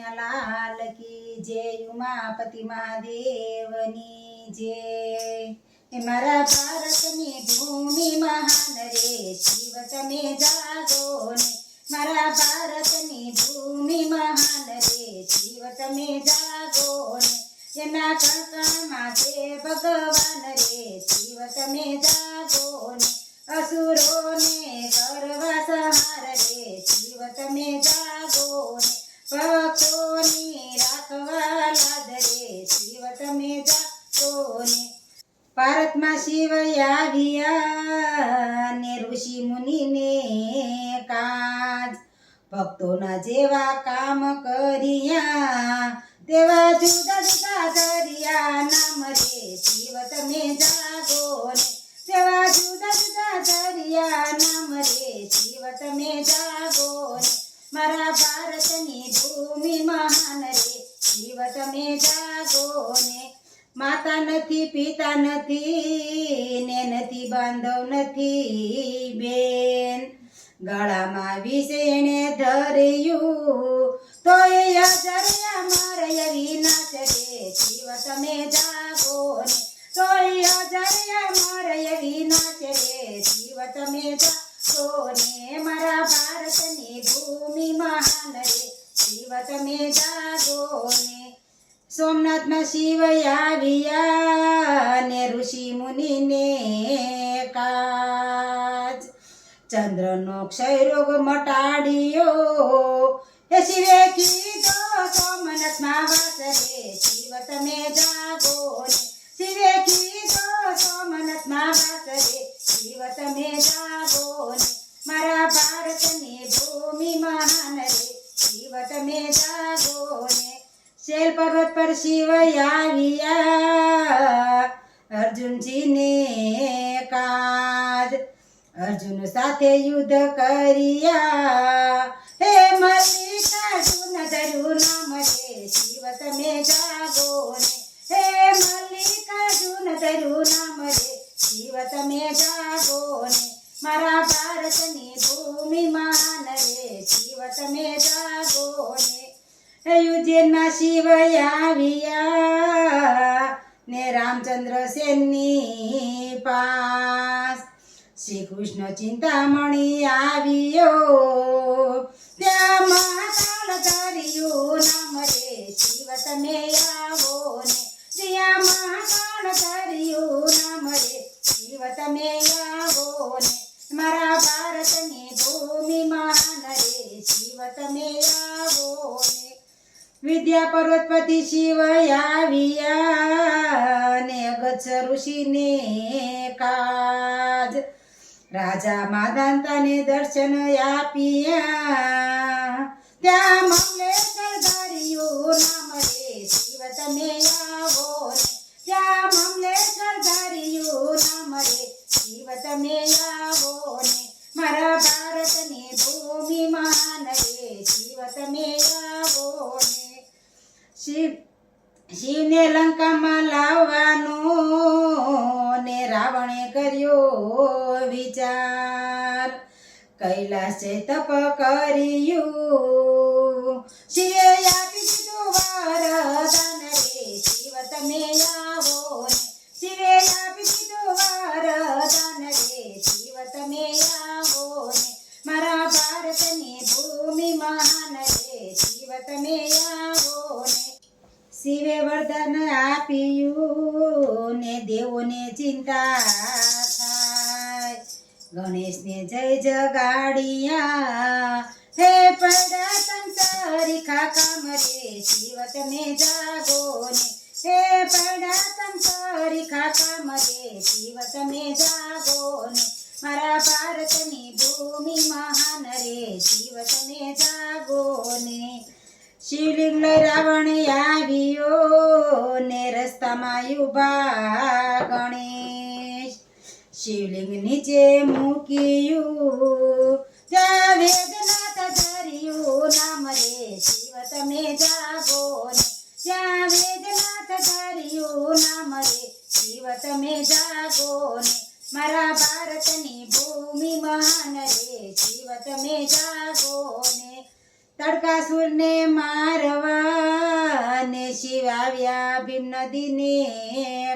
કનૈયાલાલ કી જય ઉમાપતિ મહાદેવની જય મારા ભારતની ભૂમિ મહાન રે શિવ તમે જાગો ને મારા ભારતની ભૂમિ મહાન રે શિવ તમે જાગો ને એના કણકણમાં છે ભગવાન રે શિવ તમે જાગો ને અસુરોને કરવા સહાર રે શિવ તમે જાગો ને ભક્તોની રાખવા લાદ રે શિવ તમે જાગો ને ભારતમાં શિવ આવ્યા ને ઋષિ મુનિને કાજ ભક્તોના જેવા કામ કર્યા તેવા જુદા જુદા ધર્યા નામ રે શિવ તમે જાગો ને તેવા જુદા જુદા ધર્યા નામ રે શિવ તમે જાગો ને મારા ભારતની ભૂમિ મહાન રે શિવ તમે જાગો ને માતા નથી પિતા નથી ને નથી બાંધવ નથી બેન ગળામાં વિષેણે ધર્યું તો એ અજર્યા મારય વિનાશ રે શિવ તમે જાગો ને તો એ અજર્યા મારય વિનાશ રે શિવ તમે જાગો ને મારા ભારતની ભૂમિ મહાન રે શિવ તમે જાગો ને સોમનાથમાં શિવ આવ્યા ને ઋષિ મુનિને કાજ ચંદ્રનો ક્ષયરોગ મટાડ્યો હે શિવે કીધો સોમનાથમાં વાસ રે શિવ તમે જાગો ને શિવે કીધો સોમનાથમાં વાસ રે શિવ તમે જાગો ને મારા ભારતની ભૂમિ મહાન રે શિવ તમે જાગો ને શૈલ પર્વત પર શિવ આવ્યા અર્જુનજીને કાજ અર્જુન સાથે યુદ્ધ કર્યા હે મલ્લિકાર્જુન ધર્યું નામ રે શિવ તમે જાગો ને હે મલ્લિકાર્જુન ધર્યું નામ રે શિવ તમે જાગો ને મારા ભારતની ભૂમિ મહાન રે શિવ તમે જાગો ને યુજ્જૈનમાં શિવ આવ્યા ને રામચંદ્ર સેનની પાસ શ્રી કૃષ્ણ ચિંતામણી આવ્યો ત્યાં મહાકાળ ધર્યું નામ રે શિવ તમે આવો ને ત્યાં મહાકાળ ધર્યું નામ રે શિવ તમે આવો ને મારા ભારતની ભૂમિ મહાન રે શિવ તમે આવો ને વિદ્યા પર્વતપતિ શિવ આવ્યા ને અગત્ય ઋષિને કાજ રાજા માદાંતાને દર્શન આપ્યા ત્યાં મંગલેશ્વર ધર્યું નામ રે શિવ તમે આવો ને ત્યાં મંગલેશ્વર ધર્યું નામ રે શિવ તમે આવો ને મારા ભારતની ભૂમિ મહાન રે શિવ તમે આવો ને શિવને લંકામાં લાવવાનો ને રાવણે કર્યો વિચાર કૈલાસે તપ કર્યું શિવે આપી દીધું વરદાન રે શિવ તમે આવો ને શિવે આપી દીધું વરદાન રે શિવ તમે આવો ને મારા ભારતની ભૂમિ મહાન રે શિવ તમે આવો ને શિવે વરદાન આપ્યું ને દેવોને ચિંતા થાય ગણેશને જય જગાડિયા હે પડ્યા સંસારી ખાકામ રે શિવ તમે જાગો ને હે પડ્યા સંસારી ખાકામ રે શિવ તમે જાગો ને મારા ભારતની ભૂમિ મહાન રે શિવ તમે જાગો ને શિવલિંગ લઈ રાવણ આવ્યો ને રસ્તામાં ઉભા ગણેશ શિવલિંગ નીચે મૂક્યું ત્યાં વેદનાથ ધર્યું નામ રે શિવ તમે જાગો ને ત્યાં વેદનાથ ધર્યું નામ રે શિવ તમે જાગો ને મારા ભારતની ભૂમિ મહાન રે શિવ તમે જાગો ને તડકાસુરને મારવા ભીમ નદીને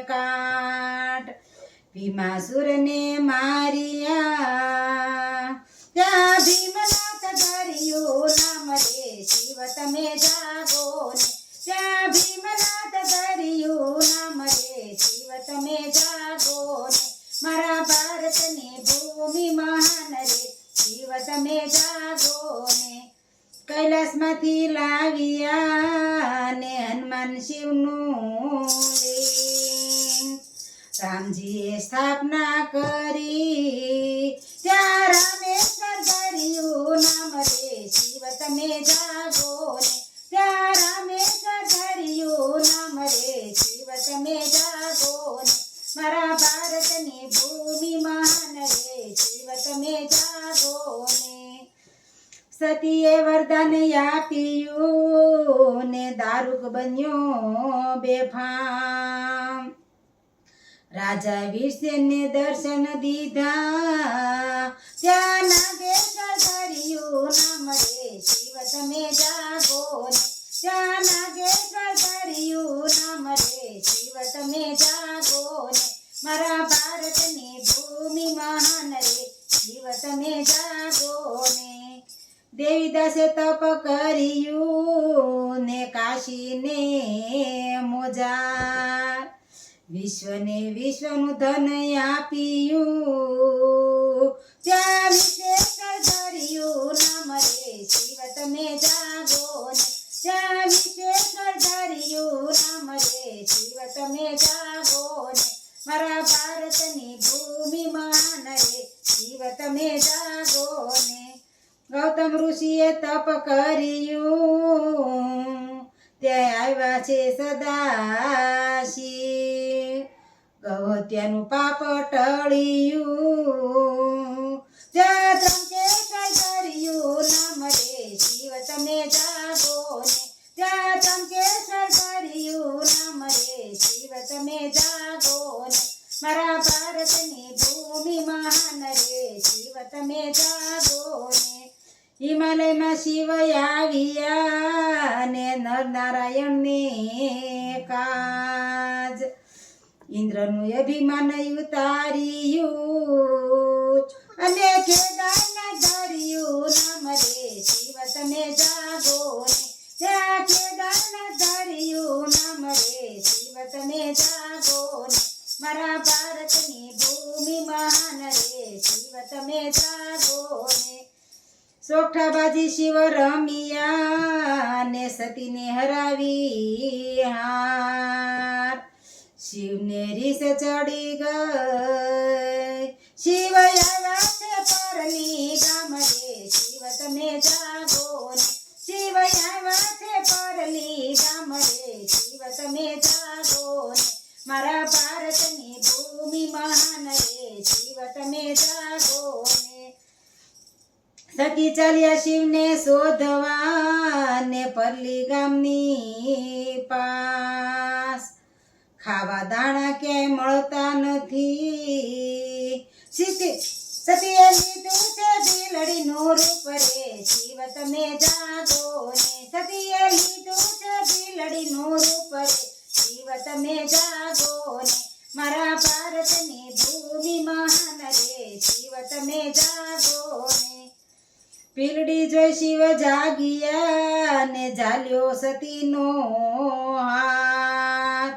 કાંઠ ભીમાસુરને માર્યા ત્યાં ભીમનાથ ધર્યું નામ રે શિવ તમે જાગો ને ત્યાં ભીમનાથ ધર્યું નામ રે શિવ તમે જાગો ને મારા ભારતની ભૂમિ મહાન રે શિવ તમે જાગો ને કૈલાસમાંથી લાવ્યા ને હનુમાન શિવનું લિંગ રામજીએ સ્થાપના કરી ત્યાં રામેશ્વર ધર્યું નામ રે શિવ તમે જાગો ને ત્યાં રામેશ્વર ધર્યું નામ રે શિવ તમે જાગો ને મારા ભારતની ભૂમિ મહાન રે શિવ તમે જાગો ને સતીએ વરદાન આપ્યું ને દારૂક બન્યો બેફામ રાજા વીરસેનને દર્શન દીધા ત્યાં નાગેશ્વર ધર્યું નામ રે શિવ તમે જાગો ને ત્યાં નાગેશ્વર ધર્યું નામ રે શિવ તમે જાગો ને મારા ભારતની ભૂમિ મહાન રે શિવ તમે જાગો ને દેવીદાસે તપ કર્યું ને કાશીને મોજાર વિશ્વને વિશ્વનું ધન આપ્યું ત્યાં વિશ્વેશ્વર ધર્યું નામ રે શિવ તમે જાગો ને ત્યાં વિશ્વેશ્વર ધર્યું નામ રે શિવ તમે જાગો ને મારા ભારતની ભૂમિ મહાન રે શિવ તમે જાગો ને ગૌતમ ઋષિએ તપ કર્યું ત્યાં આવ્યા છે સદાશિવ ગૌહત્યાનું પાપ ટળ્યું ત્યાં ત્રંકેશ્વર ધર્યું નામ રે શિવ તમે જાગો ને ત્યાં ત્રંકેશ્વર ધર્યું નામ રે શિવ તમે જાગો ને મારા ભારતની ભૂમિ મહાન રે શિવ તમે જાગો ને હિમાલયમાં શિવ આવ્યા ને નરનારાયણને કાજ ઇન્દ્રનું અભિમાન ઉતાર્યું અને કેદારનાથ ધર્યું નામ રે શિવ તમે જાગો ને ત્યાં કેદારનાથ ધર્યું નામ રે શિવ તમે જાગો ને મારા ભારતની ભૂમિ મહાન રે શિવ તમે જાગો ને સોગઠાબાજી શિવ રમિયા ને સતીને હરાવી હાર શિવને રીસ ચડી ગઈ શિવ આવ્યા છે પરલી ગામ રે શિવ તમે જાગો ને શિવ આવ્યા છે પરલી ગામ રે શિવ તમે જાગો ને મારા ભારતની ભૂમિ મહાન રે શિવ તમે જાગો ને સખી ચાલ્યા શિવને શોધવા ને પરલી ગામની પાસ ખાવા દાણા ક્યાંય મળતા નથી સતીએ લીધું છે બિલડીનું રૂપ રે શિવ તમે જાગો ને સતીએ લીધું છે બિલડીનું રૂપ રે શિવ તમે જાગો ને મારા ભારતની ભૂમિ મહાન રે શિવ તમે જાગો ને પીલડી જોઈ શિવ જાગ્યા ને ઝાલ્યો સતીનો હાથ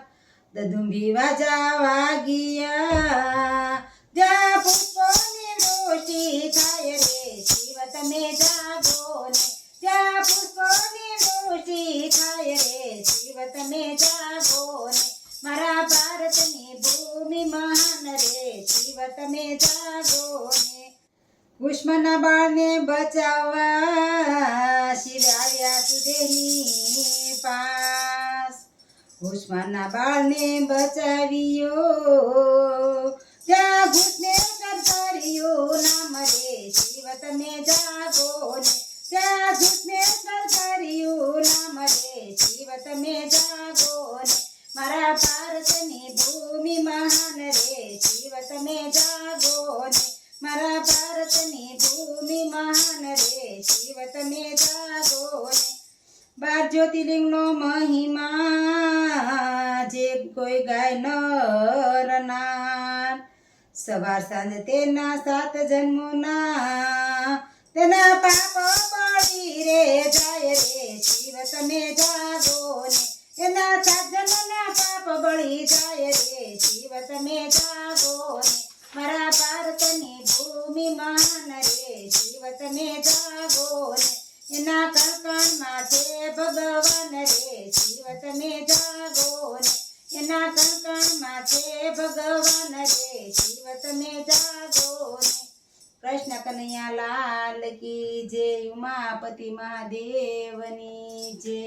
દદુંભી વાજા વાગ્યા ત્યાં પુષ્પોની વૃષ્ટિ થાય રે શિવ તમે જાગો ને ત્યાં પુષ્પોની વૃષ્ટિ થાય રે શિવ તમે જાગો ને મારા ભારતની ભૂમિ મહાન રે શિવ તમે જાગો ને કુષ્મના બાળને બચાવવા શિવ આવ્યા સુદેની પાસ કુષ્મના બાળને બચાવ્યો ત્યાં ઘૂસનેશ્વર કર્યું નામ રે શિવ તમે જાગો ને ત્યાં ઘૂસનેશ્વર કર્યું નામ રે શિવ તમે જાગો ને મારા ભારતની ભૂમિ મહાન રે શિવ તમે જાગો ને મારા ભારતની ભૂમિ મહાન રે શિવ તમે જાગો ને 12 જ્યોતિર્લિંગ શિવનો મહિમા જે કોઈ ગાય નર નાર સવાર સાંજ તેના 7 જન્મોના તેના પાપ બળી રે જાય રે શિવ તમે જાગો ને એના 7 જન્મના પાપ બળી જાય રે શિવ તમે જાગો ને મારા ભારતની ભૂમિ મહાન રે શિવ તમે જાગો ને એના કંકણમાં છે ભગવાન રે શિવ તમે જાગો ને એના કંકણમાં છે ભગવાન રે શિવ તમે જાગો ને કૃષ્ણ કનૈયા લાલ કી જય ઉમાપતિ મહાદેવની જય